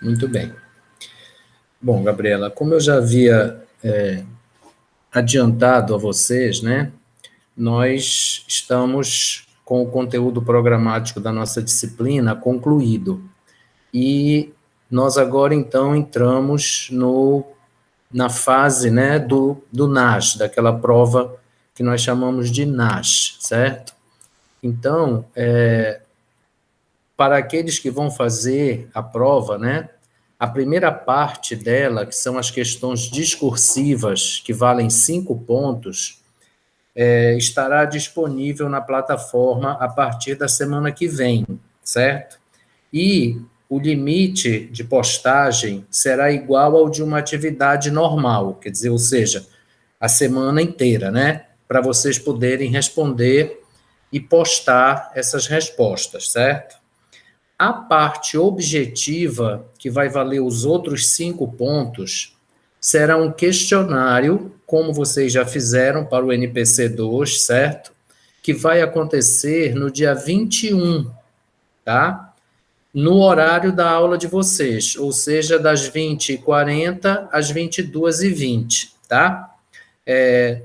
Muito bem. Bom, Gabriela, como eu já havia adiantado a vocês, né, nós estamos com o conteúdo programático da nossa disciplina concluído. E nós agora, então, entramos na fase, né, do NAS, daquela prova que nós chamamos de NAS, certo? Então, para aqueles que vão fazer a prova, né, a primeira parte dela, que são as questões discursivas, que valem 5 pontos, estará disponível na plataforma a partir da semana que vem, certo? E o limite de postagem será igual ao de uma atividade normal, quer dizer, ou seja, a semana inteira, né? Para vocês poderem responder e postar essas respostas, certo? A parte objetiva, que vai valer os outros 5 pontos, será um questionário, como vocês já fizeram para o NPC2, certo? Que vai acontecer no dia 21, tá? No horário da aula de vocês, ou seja, das 20h40 às 22h20, tá?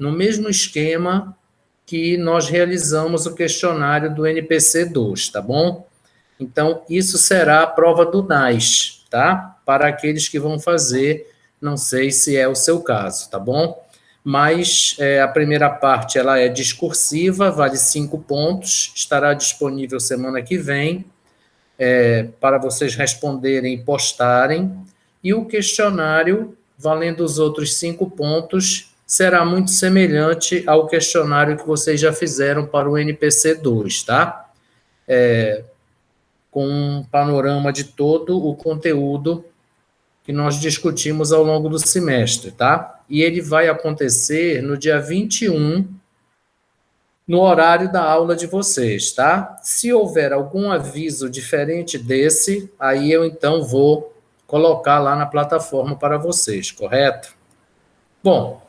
No mesmo esquema que nós realizamos o questionário do NPC2, tá bom? Então, isso será a prova do NAS, tá? Para aqueles que vão fazer, não sei se é o seu caso, tá bom? Mas a primeira parte, ela é discursiva, vale 5 pontos, estará disponível semana que vem, para vocês responderem e postarem, e o questionário, valendo os outros 5 pontos, será muito semelhante ao questionário que vocês já fizeram para o NPC2, tá? Com um panorama de todo o conteúdo que nós discutimos ao longo do semestre, tá? E ele vai acontecer no dia 21, no horário da aula de vocês, tá? Se houver algum aviso diferente desse, aí eu então vou colocar lá na plataforma para vocês, correto? Bom,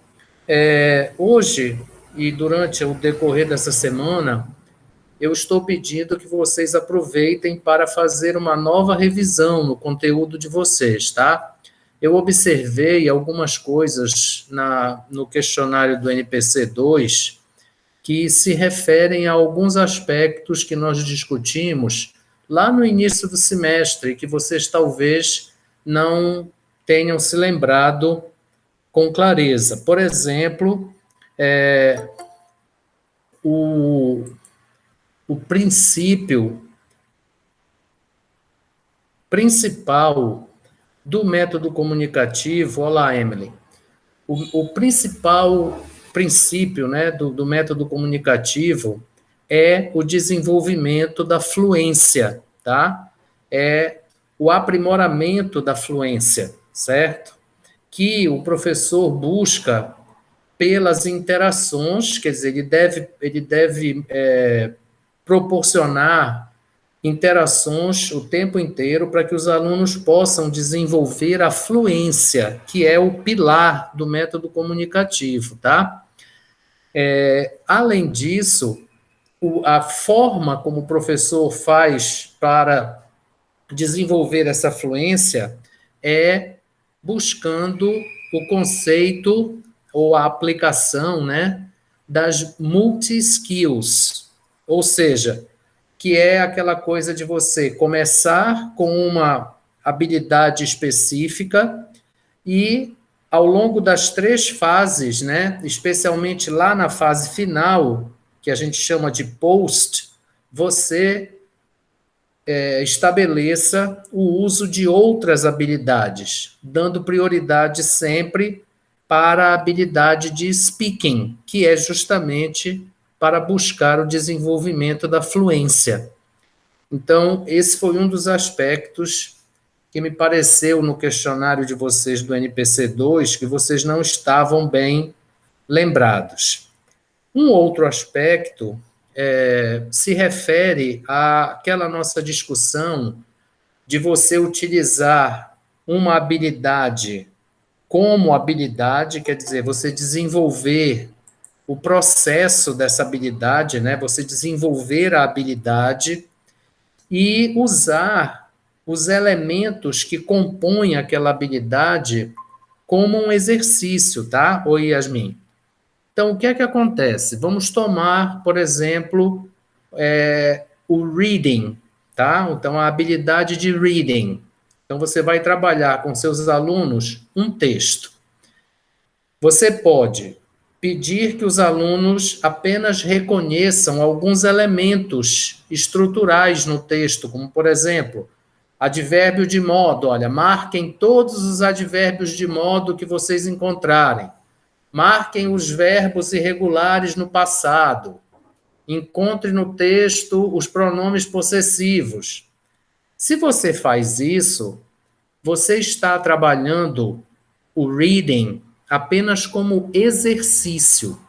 hoje e durante o decorrer dessa semana, eu estou pedindo que vocês aproveitem para fazer uma nova revisão no conteúdo de vocês, tá? Eu observei algumas coisas no questionário do NPC2 que se referem a alguns aspectos que nós discutimos lá no início do semestre, que vocês talvez não tenham se lembrado com clareza. Por exemplo, o, o princípio principal do método comunicativo. Olá, Emily. O principal princípio, né, do método comunicativo é o desenvolvimento da fluência, tá? É o aprimoramento da fluência, certo? Que o professor busca pelas interações, quer dizer, ele deve proporcionar interações o tempo inteiro para que os alunos possam desenvolver a fluência, que é o pilar do método comunicativo, tá? Além disso, a forma como o professor faz para desenvolver essa fluência é buscando o conceito ou a aplicação, né, das multi-skills, ou seja, que é aquela coisa de você começar com uma habilidade específica e, ao longo das 3 fases, né, especialmente lá na fase final, que a gente chama de post, você estabeleça o uso de outras habilidades, dando prioridade sempre para a habilidade de speaking, que é justamente para buscar o desenvolvimento da fluência. Então, esse foi um dos aspectos que me pareceu no questionário de vocês do NPC2 que vocês não estavam bem lembrados. Um outro aspecto se refere àquela nossa discussão de você utilizar uma habilidade como habilidade, quer dizer, você desenvolver o processo dessa habilidade, né? Você desenvolver a habilidade e usar os elementos que compõem aquela habilidade como um exercício, tá? Oi, Yasmin. Então, o que é que acontece? Vamos tomar, por exemplo, o reading, tá? Então, a habilidade de reading. Então, você vai trabalhar com seus alunos um texto. Você pode pedir que os alunos apenas reconheçam alguns elementos estruturais no texto, como, por exemplo, advérbio de modo. Olha, marquem todos os advérbios de modo que vocês encontrarem. Marquem os verbos irregulares no passado. Encontre no texto os pronomes possessivos. Se você faz isso, você está trabalhando o reading apenas como exercício,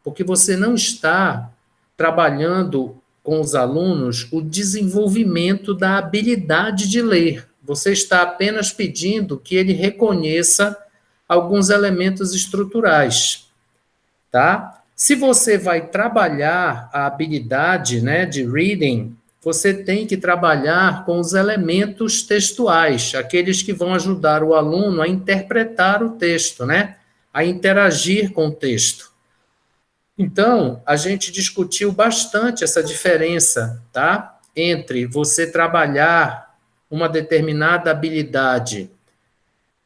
porque você não está trabalhando com os alunos o desenvolvimento da habilidade de ler. Você está apenas pedindo que ele reconheça alguns elementos estruturais, tá? Se você vai trabalhar a habilidade, né, de reading, você tem que trabalhar com os elementos textuais, aqueles que vão ajudar o aluno a interpretar o texto, né, a interagir com o texto. Então, a gente discutiu bastante essa diferença, tá, entre você trabalhar uma determinada habilidade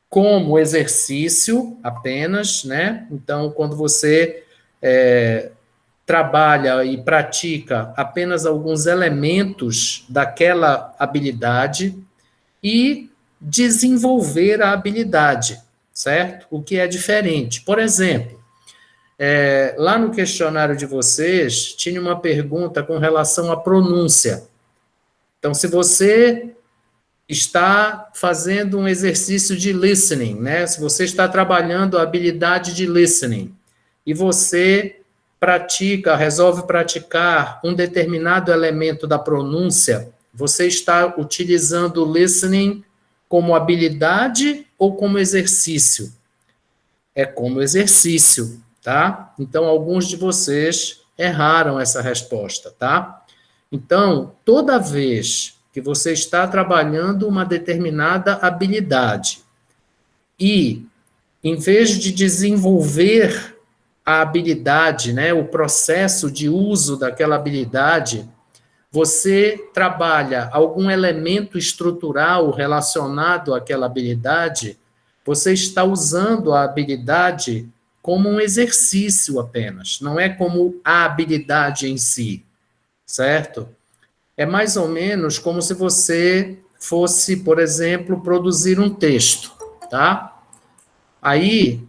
como exercício apenas, né? Então, quando você trabalha e pratica apenas alguns elementos daquela habilidade e desenvolver a habilidade, certo? O que é diferente. Por exemplo, lá no questionário de vocês, tinha uma pergunta com relação à pronúncia. Então, se você está fazendo um exercício de listening, né? Se você está trabalhando a habilidade de listening e você resolve praticar um determinado elemento da pronúncia, você está utilizando o listening como habilidade ou como exercício? É como exercício, tá? Então, alguns de vocês erraram essa resposta, tá? Então, toda vez que você está trabalhando uma determinada habilidade e, em vez de desenvolver a habilidade, né, o processo de uso daquela habilidade, você trabalha algum elemento estrutural relacionado àquela habilidade, você está usando a habilidade como um exercício apenas, não é como a habilidade em si, certo? É mais ou menos como se você fosse, por exemplo, produzir um texto, tá? Aí,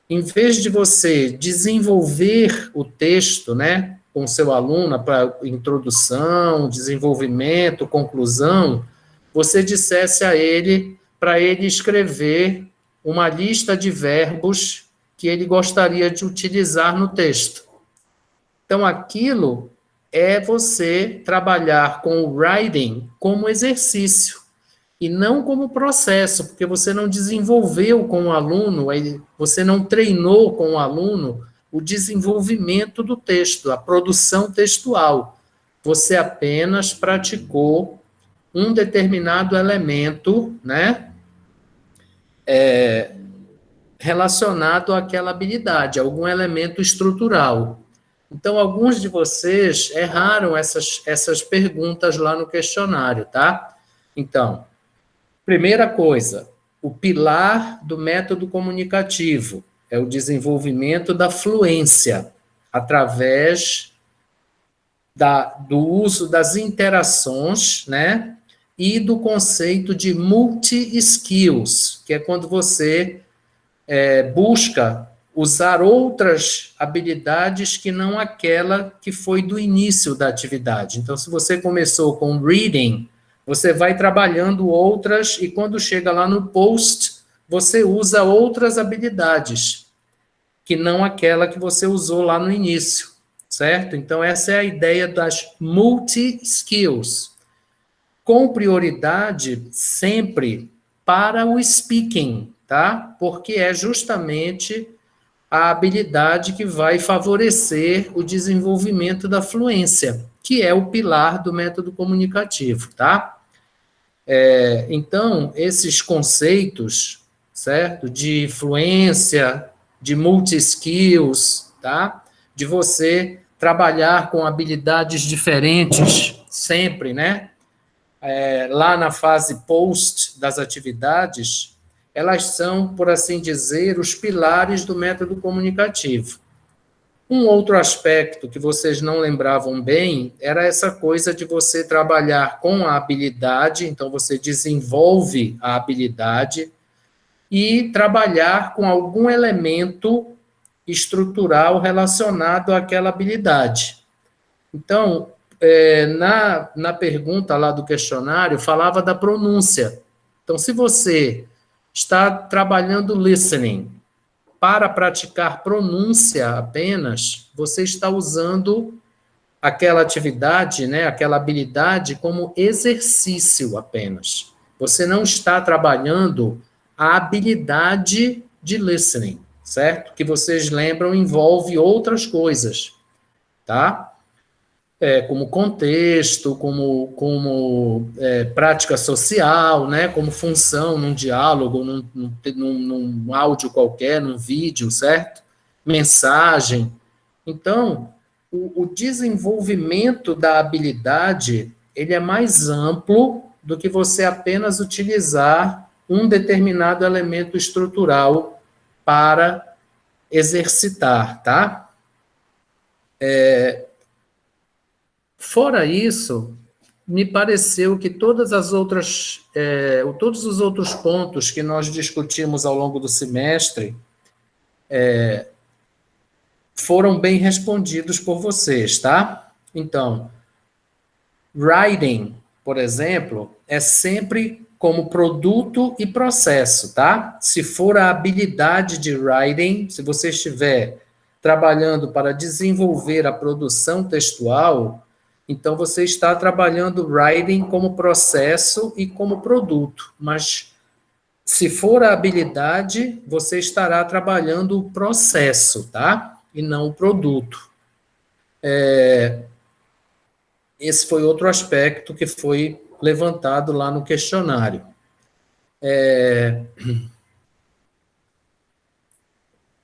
em vez de você desenvolver o texto, né, com seu aluno para introdução, desenvolvimento, conclusão, você dissesse a ele para ele escrever uma lista de verbos que ele gostaria de utilizar no texto. Então, aquilo é você trabalhar com o writing como exercício e não como processo, porque você não desenvolveu com o aluno, você não treinou com o aluno o desenvolvimento do texto, a produção textual. Você apenas praticou um determinado elemento, né, relacionado àquela habilidade, algum elemento estrutural. Então, alguns de vocês erraram essas perguntas lá no questionário, tá? Então, primeira coisa, o pilar do método comunicativo é o desenvolvimento da fluência, através do uso das interações, né? E do conceito de multi-skills, que é quando você busca usar outras habilidades que não aquela que foi do início da atividade. Então, se você começou com reading, você vai trabalhando outras e quando chega lá no post, você usa outras habilidades que não aquela que você usou lá no início, certo? Então, essa é a ideia das multi-skills, com prioridade sempre para o speaking, tá? Porque é justamente a habilidade que vai favorecer o desenvolvimento da fluência, que é o pilar do método comunicativo, tá? Então, esses conceitos, certo? De fluência, de multi-skills, tá? De você trabalhar com habilidades diferentes sempre, né? Lá na fase post das atividades, elas são, por assim dizer, os pilares do método comunicativo. Um outro aspecto que vocês não lembravam bem era essa coisa de você trabalhar com a habilidade, então você desenvolve a habilidade e trabalhar com algum elemento estrutural relacionado àquela habilidade. Então, na pergunta lá do questionário, falava da pronúncia. Então, se você está trabalhando listening para praticar pronúncia apenas, você está usando aquela atividade, né, aquela habilidade como exercício apenas. Você não está trabalhando a habilidade de listening, certo? Que vocês lembram envolve outras coisas, tá? Como contexto, como prática social, né, como função num diálogo, num áudio qualquer, num vídeo, certo? Mensagem. Então, o desenvolvimento da habilidade, ele é mais amplo do que você apenas utilizar um determinado elemento estrutural para exercitar, tá? Fora isso, me pareceu que todos os outros pontos que nós discutimos ao longo do semestre foram bem respondidos por vocês, tá? Então, writing, por exemplo, é sempre como produto e processo, tá? Se for a habilidade de writing, se você estiver trabalhando para desenvolver a produção textual, então você está trabalhando writing como processo e como produto, mas se for a habilidade, você estará trabalhando o processo, tá? E não o produto. Esse foi outro aspecto que foi levantado lá no questionário.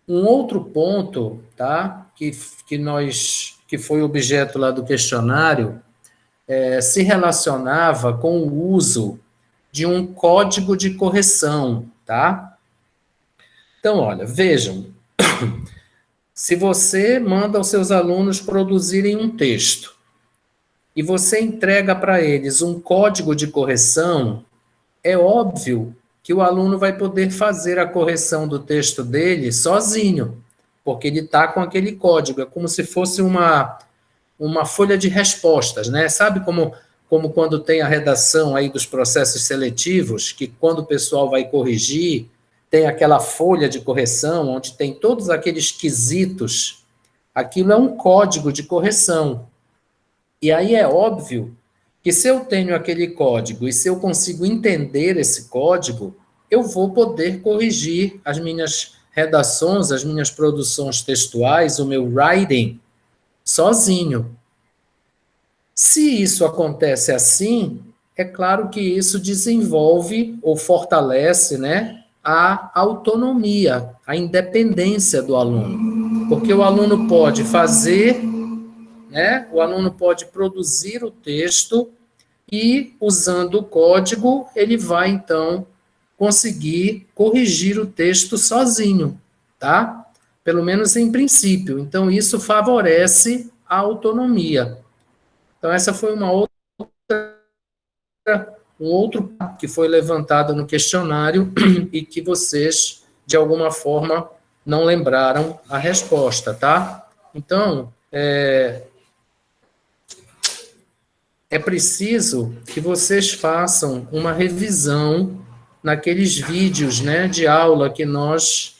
Um outro ponto, tá? Que foi objeto lá do questionário, se relacionava com o uso de um código de correção, tá? Então, olha, vejam, se você manda aos seus alunos produzirem um texto e você entrega para eles um código de correção, é óbvio que o aluno vai poder fazer a correção do texto dele sozinho, porque ele está com aquele código, é como se fosse uma folha de respostas, né? Sabe como quando tem a redação aí dos processos seletivos, que quando o pessoal vai corrigir, tem aquela folha de correção, onde tem todos aqueles quesitos, aquilo é um código de correção. E aí é óbvio que se eu tenho aquele código e se eu consigo entender esse código, eu vou poder corrigir as minhas redações, as minhas produções textuais, o meu writing, sozinho. Se isso acontece assim, é claro que isso desenvolve ou fortalece, né, a autonomia, a independência do aluno. Porque o aluno pode fazer, né, o aluno pode produzir o texto e, usando o código, ele vai, então, conseguir corrigir o texto sozinho, tá? Pelo menos em princípio. Então, isso favorece a autonomia. Então, essa foi um outro ponto que foi levantado no questionário e que vocês, de alguma forma, não lembraram a resposta, tá? Então, é preciso que vocês façam uma revisão naqueles vídeos, né, de aula que nós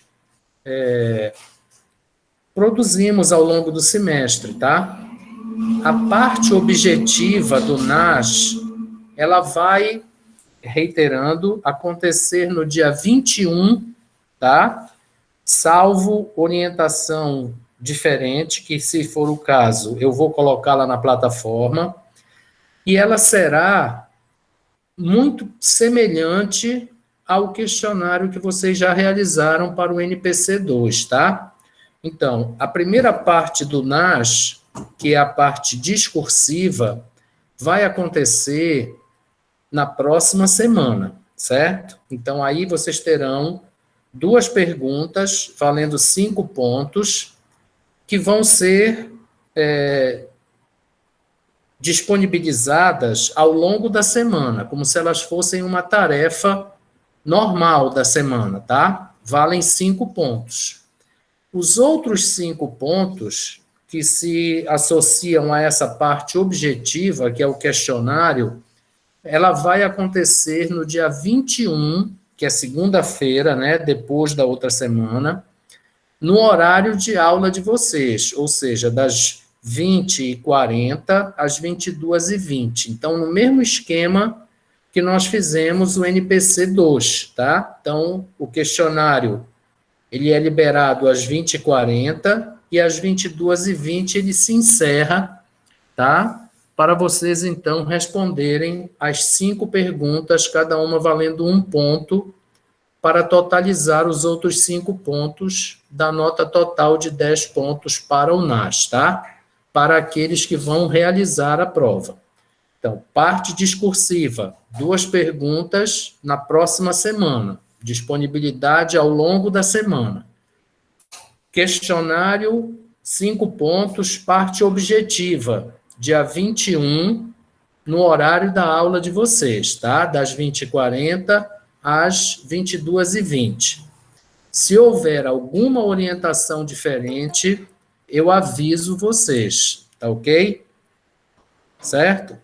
produzimos ao longo do semestre, tá? A parte objetiva do NAS, ela vai, reiterando, acontecer no dia 21, tá? Salvo orientação diferente, que se for o caso, eu vou colocar lá na plataforma, e ela será muito semelhante ao questionário que vocês já realizaram para o NPC2, tá? Então, a primeira parte do NAS, que é a parte discursiva, vai acontecer na próxima semana, certo? Então, aí vocês terão 2 perguntas valendo 5 pontos, que vão ser disponibilizadas ao longo da semana, como se elas fossem uma tarefa normal da semana, tá? Valem 5 pontos. Os outros 5 pontos que se associam a essa parte objetiva, que é o questionário, ela vai acontecer no dia 21, que é segunda-feira, né, depois da outra semana, no horário de aula de vocês, ou seja, das 20h40 às 22h20. Então, no mesmo esquema que nós fizemos o NPC 2, tá? Então, o questionário, ele é liberado às 20h40 e às 22h20 ele se encerra, tá? Para vocês, então, responderem as 5 perguntas, cada uma valendo 1 ponto, para totalizar os outros 5 pontos da nota total de 10 pontos para o NAS, tá? Para aqueles que vão realizar a prova. Então, parte discursiva, 2 perguntas na próxima semana, disponibilidade ao longo da semana. Questionário, 5 pontos, parte objetiva, dia 21, no horário da aula de vocês, tá? Das 20h40 às 22h20. Se houver alguma orientação diferente, eu aviso vocês, tá ok? Certo?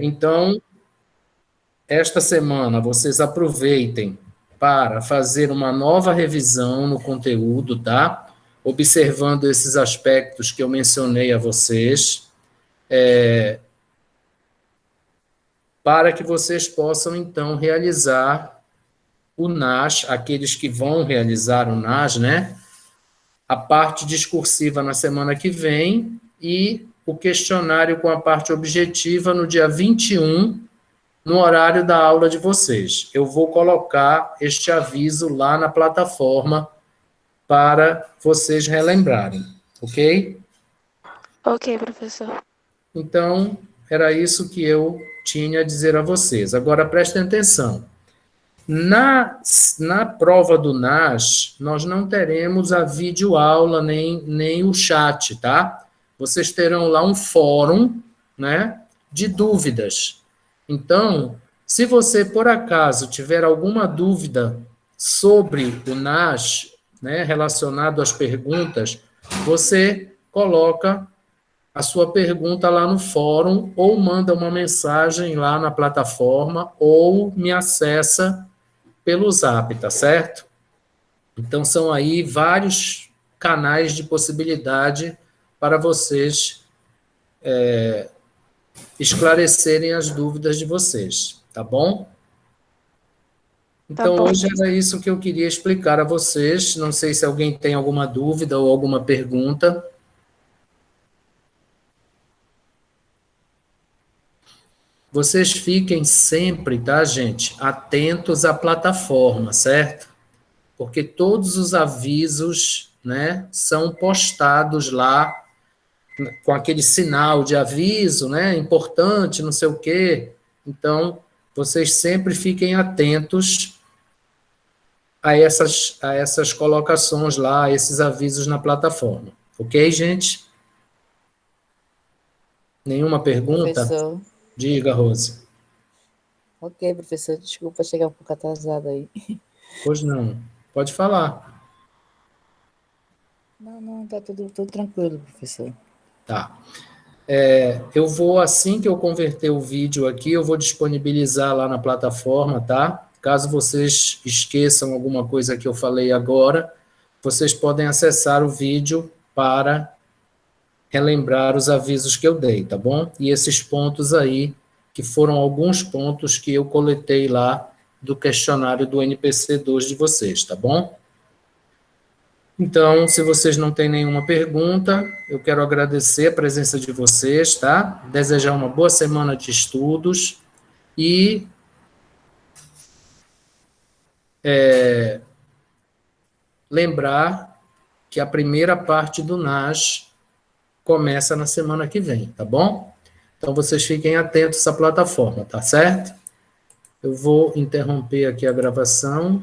Então, esta semana vocês aproveitem para fazer uma nova revisão no conteúdo, tá? Observando esses aspectos que eu mencionei a vocês, para que vocês possam, então, realizar o NAS, aqueles que vão realizar o NAS, né? A parte discursiva na semana que vem e o questionário com a parte objetiva no dia 21, no horário da aula de vocês. Eu vou colocar este aviso lá na plataforma para vocês relembrarem, ok? Ok, professor. Então, era isso que eu tinha a dizer a vocês. Agora, prestem atenção. Na prova do NAS, nós não teremos a videoaula nem o chat, tá? Vocês terão lá um fórum, né, de dúvidas. Então, se você, por acaso, tiver alguma dúvida sobre o NAS, né, relacionado às perguntas, você coloca a sua pergunta lá no fórum, ou manda uma mensagem lá na plataforma, ou me acessa pelo Zap, tá certo? Então, são aí vários canais de possibilidade para vocês esclarecerem as dúvidas de vocês, tá bom? Então, Tá bom. hoje era isso que eu queria explicar a vocês. Não sei se alguém tem alguma dúvida ou alguma pergunta. Vocês fiquem sempre, tá, gente, atentos à plataforma, certo? Porque todos os avisos, né, são postados lá com aquele sinal de aviso, né, importante, não sei o quê. Então, vocês sempre fiquem atentos a essas colocações lá, a esses avisos na plataforma. Ok, gente? Nenhuma pergunta? Professor. Diga, Rose. Ok, professor, desculpa chegar um pouco atrasada aí. Pois não. Pode falar. Não, tá tudo tranquilo, professor. Tá. Eu vou, assim que eu converter o vídeo aqui, eu vou disponibilizar lá na plataforma, tá? Caso vocês esqueçam alguma coisa que eu falei agora, vocês podem acessar o vídeo para relembrar os avisos que eu dei, tá bom? E esses pontos aí, que foram alguns pontos que eu coletei lá do questionário do NPC2 de vocês, tá bom? Então, se vocês não têm nenhuma pergunta, eu quero agradecer a presença de vocês, tá? Desejar uma boa semana de estudos E lembrar que a primeira parte do NAS começa na semana que vem, tá bom? Então, vocês fiquem atentos à plataforma, tá certo? Eu vou interromper aqui a gravação.